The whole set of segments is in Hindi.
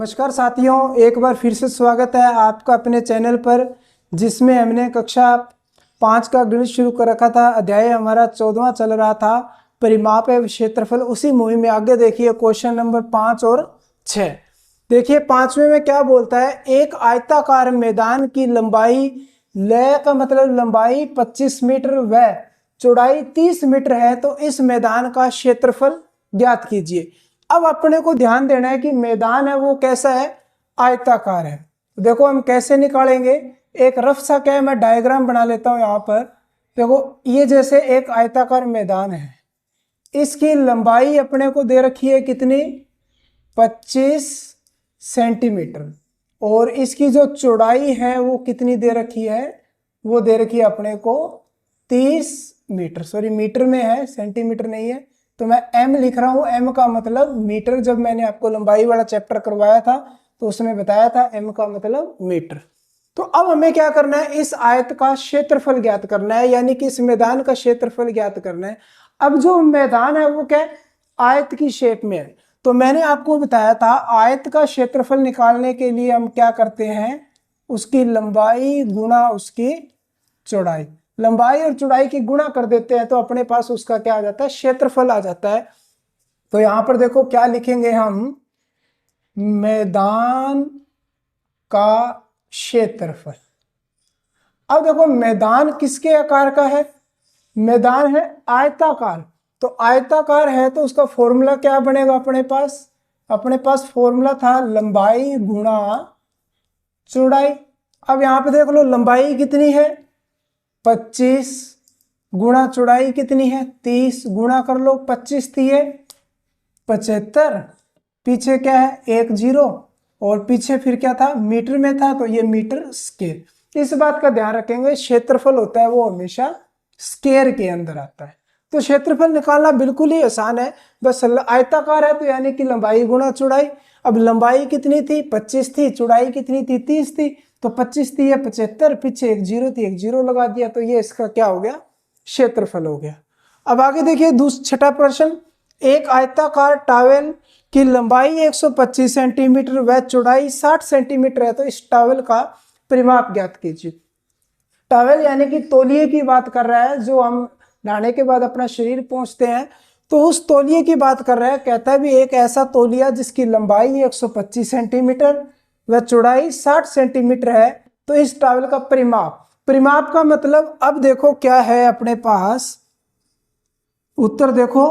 नमस्कार साथियों, एक बार फिर से स्वागत है आपका अपने चैनल पर, जिसमें हमने कक्षा 5 का गणित शुरू कर रखा था। अध्याय हमारा 14वां चल रहा था, परिमाप एवं क्षेत्रफल। उसी मुहिम में आगे देखिए क्वेश्चन नंबर 5 और 6। देखिए 5वें में क्या बोलता है, एक आयताकार मैदान की लंबाई ल का मतलब लंबाई 25 मीटर व चौड़ाई 30 मीटर है, तो इस मैदान का क्षेत्रफल ज्ञात कीजिए। अब अपने को ध्यान देना है कि मैदान है वो कैसा है, आयताकार है। देखो हम कैसे निकालेंगे, एक रफ सा क्या है, मैं डायग्राम बना लेता हूं यहाँ पर। देखो ये जैसे एक आयताकार मैदान है, इसकी लंबाई अपने को दे रखी है कितनी, 25 सेंटीमीटर, और इसकी जो चौड़ाई है वो कितनी दे रखी है, वो दे रखी है अपने को 30 मीटर। सॉरी मीटर में है, सेंटीमीटर नहीं है, तो मैं m लिख रहा हूं। m का मतलब मीटर। जब मैंने आपको लंबाई वाला चैप्टर करवाया था तो उसमें बताया था m का मतलब मीटर। तो अब हमें क्या करना है, इस आयत का क्षेत्रफल ज्ञात करना है, यानी कि इस मैदान का क्षेत्रफल ज्ञात करना है। अब जो मैदान है वो क्या है, आयत की शेप में है। तो मैंने आपको बताया था आयत का क्षेत्रफल निकालने के लिए हम क्या करते हैं, उसकी लंबाई गुणा उसकी चौड़ाई, लंबाई और चौड़ाई की गुणा कर देते हैं, तो अपने पास उसका क्या आ जाता है, क्षेत्रफल आ जाता है। तो यहां पर देखो क्या लिखेंगे हम, मैदान का क्षेत्रफल। अब देखो मैदान किसके आकार का है, मैदान है आयताकार। तो आयताकार है तो उसका फॉर्मूला क्या बनेगा अपने पास फॉर्मूला था लंबाई गुणा चौड़ाई। अब यहां पे देख लो लंबाई कितनी है 25 गुणा चौड़ाई कितनी है 30, गुणा कर लो 25 थी है 75, पीछे क्या है 1 0, और पीछे फिर क्या था, मीटर में था, तो ये मीटर स्क्वायर। इस बात का ध्यान रखेंगे, क्षेत्रफल होता है वो हमेशा स्क्वायर के अंदर आता है। तो क्षेत्रफल निकालना बिल्कुल ही आसान है, बस आयताकार है तो यानी कि लंबाई गुणा चौड़ाई। अब लंबाई कितनी थी 25 थी, चौड़ाई कितनी थी 30 थी, तो 25 थी है 75, पीछे 1 0 थी, 1 0 लगा दिया, तो ये इसका क्या हो गया, क्षेत्रफल हो गया। अब आगे देखिए छठा प्रश्न, एक आयताकार टॉवेल की लंबाई 125 सेंटीमीटर व चौड़ाई 60 सेंटीमीटर है, तो इस टॉवेल का परिमाप ज्ञात कीजिए। टॉवेल यानी कि तौलिए की बात कर रहा है, जो हम नहाने के बाद अपना शरीर पोंछते हैं, तो उस तौलिए की बात कर रहा है। कहता है भी एक ऐसा तौलिया जिसकी लंबाई 125 सेंटीमीटर व चौड़ाई 60 सेंटीमीटर है, तो इस टॉवेल का परिमाप का मतलब, अब देखो क्या है अपने पास उत्तर। देखो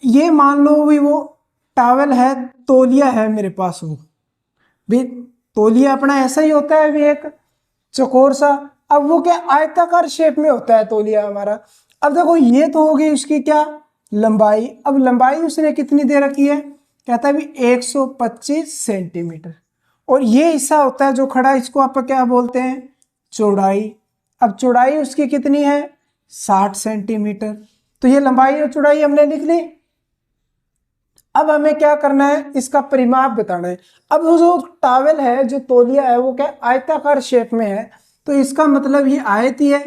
ये मान लो भी वो टॉवेल है, तौलिया है मेरे पास, वो भी तौलिया अपना ऐसा ही होता है भी एक चौकोर सा। अब वो क्या आयताकार शेप में होता है तौलिया हमारा। अब देखो ये तो होगी उसकी क्या लंबाई, अब लंबाई उसने कितनी दे रखी है, कहता है भी 125 सेंटीमीटर, और ये हिस्सा होता है जो खड़ा, इसको आप क्या बोलते हैं, चौड़ाई। अब चौड़ाई उसकी कितनी है 60 सेंटीमीटर, तो ये लंबाई और चौड़ाई हमने लिख ली। अब हमें क्या करना है, इसका परिमाप बताना है। अब वो जो टॉवेल है, जो तौलिया है, वो क्या आयताकार शेप में है, तो इसका मतलब ये आयत ही है।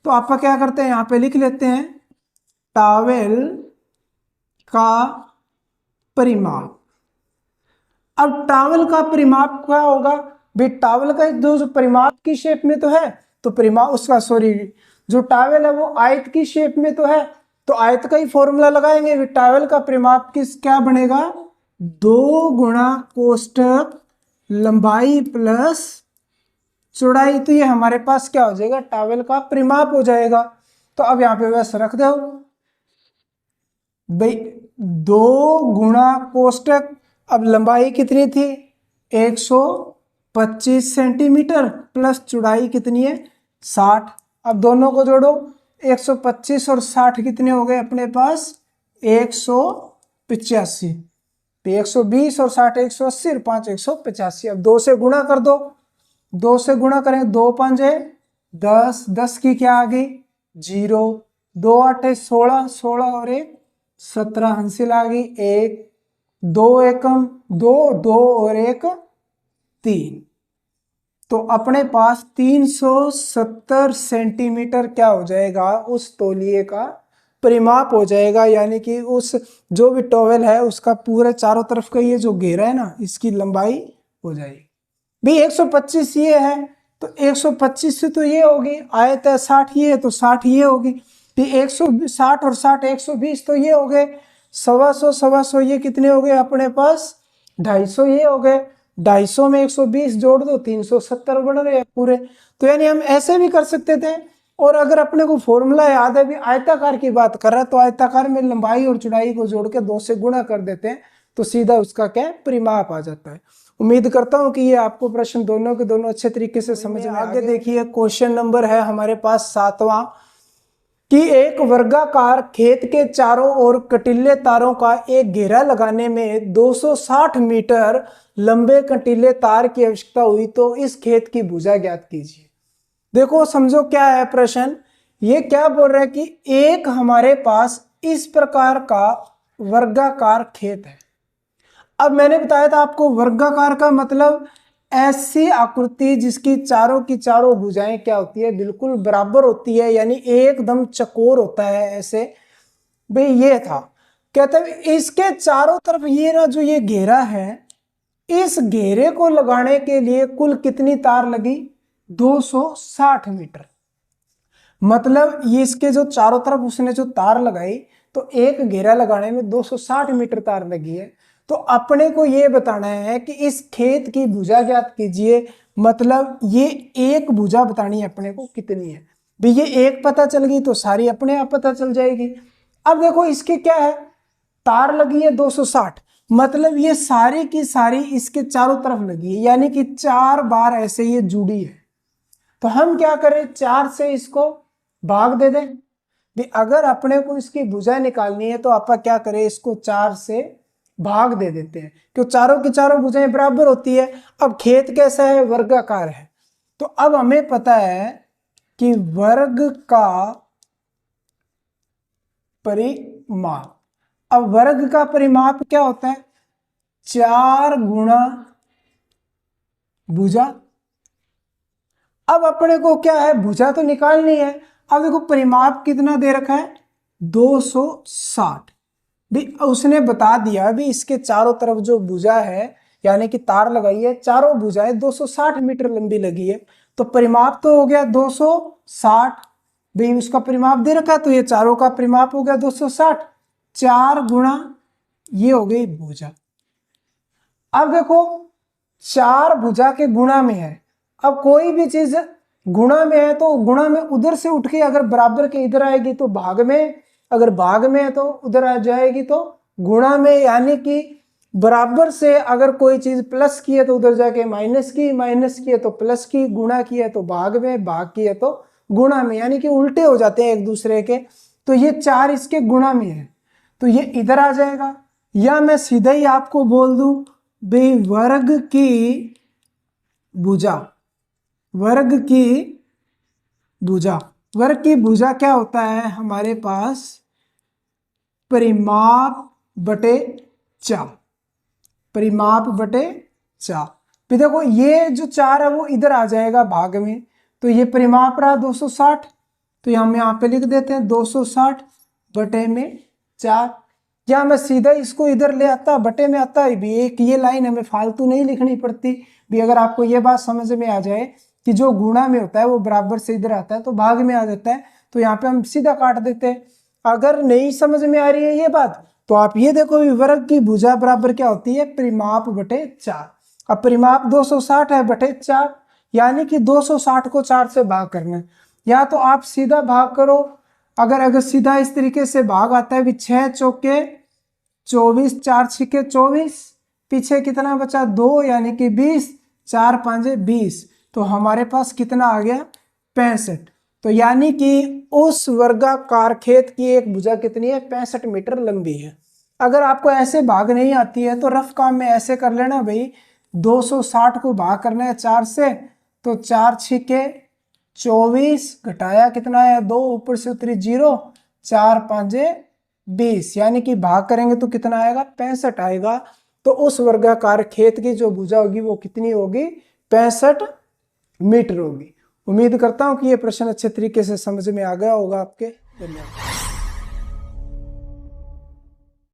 तो आप क्या करते हैं, यहाँ पे लिख लेते हैं टॉवेल का परिमाप। अब टॉवेल का परिमाप क्या होगा भाई, टॉवेल का जो परिमाप की शेप में तो है, तो परिमाप उसका जो टॉवेल है वो आयत की शेप में तो है, तो आयत का ही फॉर्मूला लगाएंगे। टॉवेल का परिमाप क्या बनेगा, 2 गुणा कोष्टक लंबाई प्लस चौड़ाई, तो ये हमारे पास क्या हो जाएगा, टॉवेल का परिमाप हो जाएगा। तो अब यहाँ पे बस रख दो भाई 2 गुणा कोष्टक, अब लंबाई कितनी थी 125 सेंटीमीटर प्लस चौड़ाई कितनी है 60। अब दोनों को जोड़ो, 125 और 60 कितने हो गए अपने पास 185, तो 120 और 60 180 और 5 185। अब 2 से गुणा कर दो, 2 से गुणा करें 2 5 10, 10 की क्या आ गई 0, 2 8 16, 16 और 1 17, हासिल आ गई 1, 2 एकम 2, 2 और 1 3, तो अपने पास 370 सेंटीमीटर क्या हो जाएगा, उस तौलिए का परिमाप हो जाएगा। यानी कि उस जो भी टॉवेल है उसका पूरे चारों तरफ का ये जो घेरा है ना, इसकी लंबाई हो जाएगी। भी 125 ये है तो 125 से तो ये होगी, आयत है 60 ये है तो 60 ये होगी। भी 160 और 60 120 तो ये हो गए, 125 ये कितने हो गए अपने पास 250 ये हो गए। 250 में 120 जोड़ दो 370 बढ़ रहे हैं पूरे। तो यानी हम ऐसे भी कर सकते थे। और अगर अपने को फॉर्मूला याद है, भी आयताकार की बात कर रहा है तो आयताकार में लंबाई और चौड़ाई को जोड़ के 2 से गुणा कर देते हैं तो सीधा उसका क्या है परिमाप आ जाता है। उम्मीद करता हूं कि ये आपको प्रश्न दोनों के दोनों अच्छे तरीके से समझ में आगे देखिए क्वेश्चन नंबर है हमारे पास 7वां कि एक वर्गाकार खेत के चारों ओर कटीले तारों का एक घेरा लगाने में 260 मीटर लंबे कटीले तार की आवश्यकता हुई तो इस खेत की भुजा ज्ञात कीजिए। देखो समझो क्या है प्रश्न, ये क्या बोल रहा है कि एक हमारे पास इस प्रकार का वर्गाकार खेत है। अब मैंने बताया था आपको वर्गाकार का मतलब ऐसी आकृति जिसकी चारों की चारों भुजाएं क्या होती है बिल्कुल बराबर होती है, यानी एकदम चकोर होता है ऐसे। भाई ये था कहते हैं इसके चारों तरफ ये ना जो ये घेरा है, इस घेरे को लगाने के लिए कुल कितनी तार लगी 260 मीटर। मतलब ये इसके जो चारों तरफ उसने जो तार लगाई तो एक घेरा लगाने में 260 मीटर तार लगी है। तो अपने को ये बताना है कि इस खेत की भुजा ज्ञात कीजिए, मतलब ये एक भुजा बतानी है अपने को कितनी है। भाई ये एक पता चल गई तो सारी अपने आप पता चल जाएगी। अब देखो इसके क्या है तार लगी है 260, मतलब ये सारी की सारी इसके चारों तरफ लगी है, यानी कि 4 बार ऐसे ये जुड़ी है। तो हम क्या करें 4 से इसको भाग दे दें। भी अगर अपने को इसकी भुजा निकालनी है तो आप क्या करें इसको 4 से भाग दे देते हैं, क्यों चारों की चारों भुजाएं बराबर होती है। अब खेत कैसा है वर्गाकार है, तो अब हमें पता है कि वर्ग का परिमाप। अब वर्ग का परिमाप क्या होता है 4 गुणा भुजा। अब अपने को क्या है भुजा तो निकालनी है। अब देखो परिमाप कितना दे रखा है 260। भी उसने बता दिया भी इसके चारों तरफ जो भुजा है यानी कि तार लगाई है चारों भुजाएं 260 मीटर लंबी लगी है, तो परिमाप तो हो गया 260। भाई उसका परिमाप दे रखा है तो ये चारों का परिमाप हो गया 260, 4 गुणा ये हो गई भुजा। अब देखो 4 भुजा के गुणा में है, अब कोई भी चीज गुणा में है तो गुणा में उधर से उठ के अगर बराबर के इधर आएगी तो भाग में, अगर भाग में है तो उधर आ जाएगी तो गुणा में, यानी कि बराबर से अगर कोई चीज प्लस की है तो उधर जाके माइनस की, माइनस की है तो प्लस की, गुणा की है तो भाग में, भाग की है तो गुणा में, यानी कि उल्टे हो जाते हैं एक दूसरे के। तो ये 4 इसके गुणा में है तो ये इधर आ जाएगा। या मैं सीधा ही आपको बोल दूं भाई वर्ग की भुजा, वर्ग की भुजा, वर्ग की भुजा क्या होता है हमारे पास परिमाप बटे 4, परिमाप बटे 4। फिर देखो ये जो 4 है वो इधर आ जाएगा भाग में, तो ये परिमाप रहा 260, तो हम यहाँ पे लिख देते हैं 260 बटे में 4। या मैं सीधा इसको इधर ले आता बटे में आता है भी, एक ये लाइन हमें फालतू नहीं लिखनी पड़ती भी। अगर आपको ये बात समझ में आ जाए कि जो गुणा में होता है वो बराबर से इधर आता है तो भाग में आ जाता है, तो यहाँ पे हम सीधा काट देते हैं। अगर नहीं समझ में आ रही है ये बात तो आप ये देखो वर्ग की भुजा बराबर क्या होती है परिमाप बटे 4। अब परिमाप 260 है बटे 4, यानी कि 260 को 4 से भाग करना है। या तो आप सीधा भाग करो, अगर सीधा इस तरीके से भाग आता है 6 चौके 24, 4 छिके 24, पीछे कितना बचा 2 यानी कि 20, 4 5 20, तो हमारे पास कितना आ गया 65। तो यानी कि उस वर्गाकार खेत की एक भुजा कितनी है 65 मीटर लंबी है। अगर आपको ऐसे भाग नहीं आती है तो रफ काम में ऐसे कर लेना भाई, 260 को भाग करना है 4 से, तो 4 छिके 24 घटाया कितना है 2, ऊपर से उतरी 0, 4 5 20, यानी कि भाग करेंगे तो कितना आएगा 65 आएगा। तो उस वर्गाकार खेत की जो भुजा होगी वो कितनी होगी 65 मीटर होगी। उम्मीद करता हूं कि ये प्रश्न अच्छे तरीके से समझ में आ गया होगा आपके। धन्यवाद।